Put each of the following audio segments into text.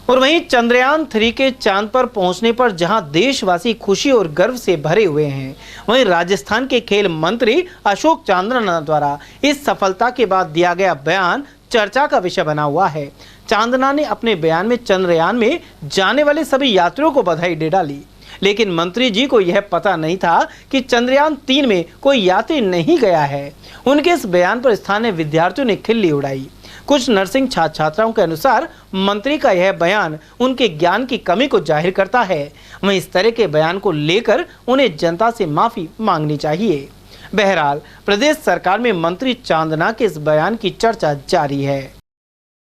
और वहीं चंद्रयान 3 के चांद पर पहुंचने पर जहां देशवासी खुशी और गर्व से भरे हुए हैं, वहीं राजस्थान के खेल मंत्री अशोक चांदना द्वारा इस सफलता के बाद दिया गया बयान चर्चा का विषय बना हुआ है। चांदना ने अपने बयान में चंद्रयान में जाने वाले सभी यात्रियों को बधाई दे डाली, लेकिन मंत्री जी को यह पता नहीं था कि चंद्रयान 3 में कोई यात्री नहीं गया है। उनके इस बयान पर स्थानीय विद्यार्थियों ने खिल्ली उड़ाई। कुछ नर्सिंग छात्र छात्राओं के अनुसार मंत्री का यह बयान उनके ज्ञान की कमी को जाहिर करता है। वहीं इस तरह के बयान को लेकर उन्हें जनता से माफी मांगनी चाहिए। बहरहाल प्रदेश सरकार में मंत्री चांदना के इस बयान की चर्चा जारी है।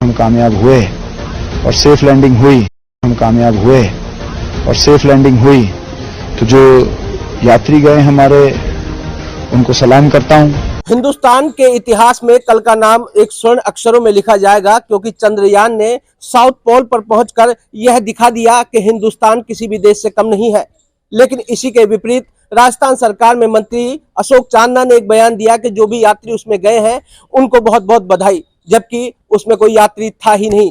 हम कामयाब हुए और सेफ लैंडिंग हुई, हम कामयाब हुए और सेफ लैंडिंग हुई, तो जो यात्री गए हमारे उनको सलाम करता हूं। हिंदुस्तान के इतिहास में कल का नाम एक स्वर्ण अक्षरों में लिखा जाएगा, क्योंकि चंद्रयान ने साउथ पोल पर पहुंचकर यह दिखा दिया कि हिंदुस्तान किसी भी देश से कम नहीं है। लेकिन इसी के विपरीत राजस्थान सरकार में मंत्री अशोक चांदना ने एक बयान दिया कि जो भी यात्री उसमें गए हैं उनको बहुत बहुत बधाई, जबकि उसमें कोई यात्री था ही नहीं।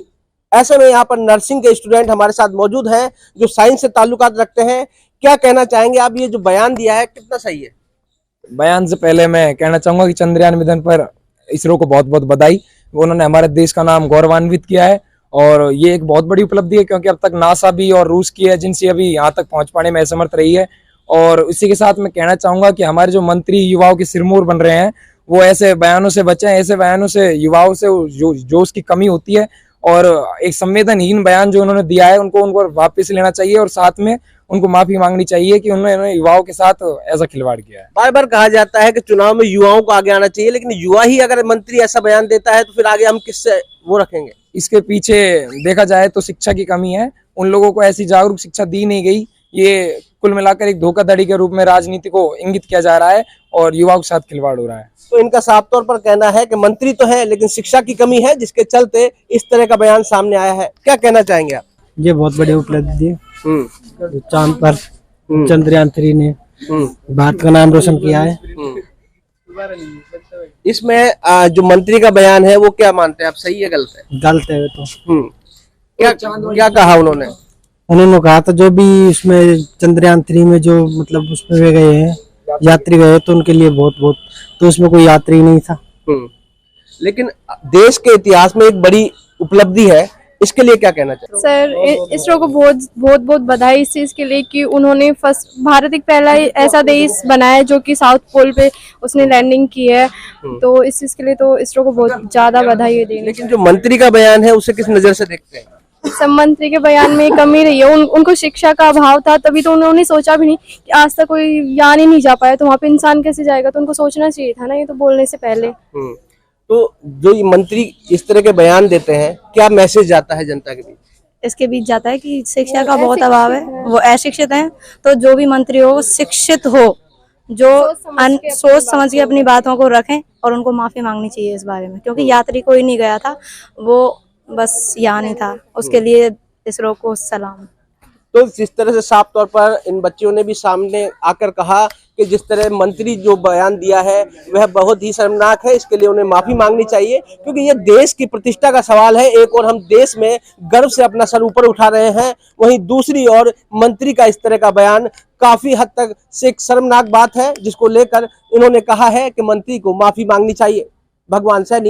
ऐसे में यहाँ पर नर्सिंग के स्टूडेंट हमारे साथ मौजूद हैं जो साइंस से ताल्लुकात रखते हैं। क्या कहना चाहेंगे आप, ये जो बयान दिया है कितना सही है? बयान से पहले मैं कहना चाहूंगा कि चंद्रयान मिशन पर इसरो को बहुत बहुत बधाई। उन्होंने हमारे देश का नाम गौरवान्वित किया है और ये एक बहुत बड़ी उपलब्धि है, क्योंकि अब तक नासा भी और रूस की एजेंसी अभी यहाँ तक पहुंच पाने में असमर्थ रही है। और इसी के साथ मैं कहना चाहूंगा कि हमारे जो मंत्री युवाओं के सिरमौर बन रहे हैं वो ऐसे बयानों से बचें। ऐसे बयानों से युवाओं से जो उसकी कमी होती है, और एक संवेदनहीन बयान जो उन्होंने दिया है उनको वापस लेना चाहिए और साथ में उनको माफी मांगनी चाहिए कि उन्होंने युवाओं के साथ ऐसा खिलवाड़ किया है। बार बार कहा जाता है कि चुनाव में युवाओं को आगे आना चाहिए, लेकिन युवा ही अगर मंत्री ऐसा बयान देता है तो फिर आगे हम किससे वो रखेंगे? इसके पीछे देखा जाए तो शिक्षा की कमी है। उन लोगों को ऐसी जागरूक शिक्षा दी नहीं गई। ये कुल मिलाकर एक धोखाधड़ी के रूप में राजनीति को इंगित किया जा रहा है और युवाओं के साथ खिलवाड़ हो रहा है। तो इनका साफ तौर पर कहना है कि मंत्री तो है लेकिन शिक्षा की कमी है, जिसके चलते इस तरह का बयान सामने आया है। क्या कहना चाहेंगे आप? ये बहुत बड़ी उपलब्धि है। चांद पर चंद्रयान 3 ने भारत का नाम रोशन किया है। इसमें जो मंत्री का बयान है वो क्या मानते हैं आप, सही है गलत है? गलत है तो। क्या कहा उन्होंने कहा था जो भी इसमें चंद्रयान 3 में जो मतलब उसमें वे गए हैं यात्री गए तो उनके लिए बहुत बहुत, तो उसमें कोई यात्री नहीं था। लेकिन देश के इतिहास में एक बड़ी उपलब्धि है, इसके लिए क्या कहना चाहिए? सर इसरो को बहुत बहुत बहुत बधाई इस चीज के लिए कि उन्होंने भारत एक पहला ऐसा देश बनाया जो कि साउथ पोल पे उसने लैंडिंग की है। तो इस चीज के लिए तो इसरो को बहुत ज्यादा बधाई देनी। लेकिन जो मंत्री का बयान है उसे किस नजर से देखते हैं? सब मंत्री के बयान में कमी रही है। उनको शिक्षा का अभाव था, तभी तो उन्होंने सोचा भी नहीं कि आज तक कोई यान ही नहीं जा पाया, तो वहाँ पे इंसान कैसे जाएगा? तो उनको सोचना चाहिए था ना, ये तो बोलने से पहले। तो जो ये मंत्री इस तरह के बयान देते हैं, क्या मैसेज जाता है जनता के बीच? इसके बीच जाता है कि शिक्षा का बहुत अभाव है, वो अशिक्षित हैं। तो जो भी मंत्री हो शिक्षित हो, जो सोच समझ के अपनी बातों को रखें और उनको माफी मांगनी चाहिए इस बारे में, क्योंकि यात्री कोई नहीं गया था, वो बस यहाँ नहीं था। उसके लिए इसरो को सलाम। तो जिस तरह से साफ तौर पर इन बच्चियों ने भी सामने आकर कहा कि जिस तरह मंत्री जो बयान दिया है वह बहुत ही शर्मनाक है, इसके लिए उन्हें माफी मांगनी चाहिए, क्योंकि ये देश की प्रतिष्ठा का सवाल है। एक और हम देश में गर्व से अपना सर ऊपर उठा रहे हैं, वहीं दूसरी ओर मंत्री का इस तरह का बयान काफी हद तक से एक शर्मनाक बात है, जिसको लेकर इन्होंने कहा है कि मंत्री को माफी मांगनी चाहिए। भगवान सैनी।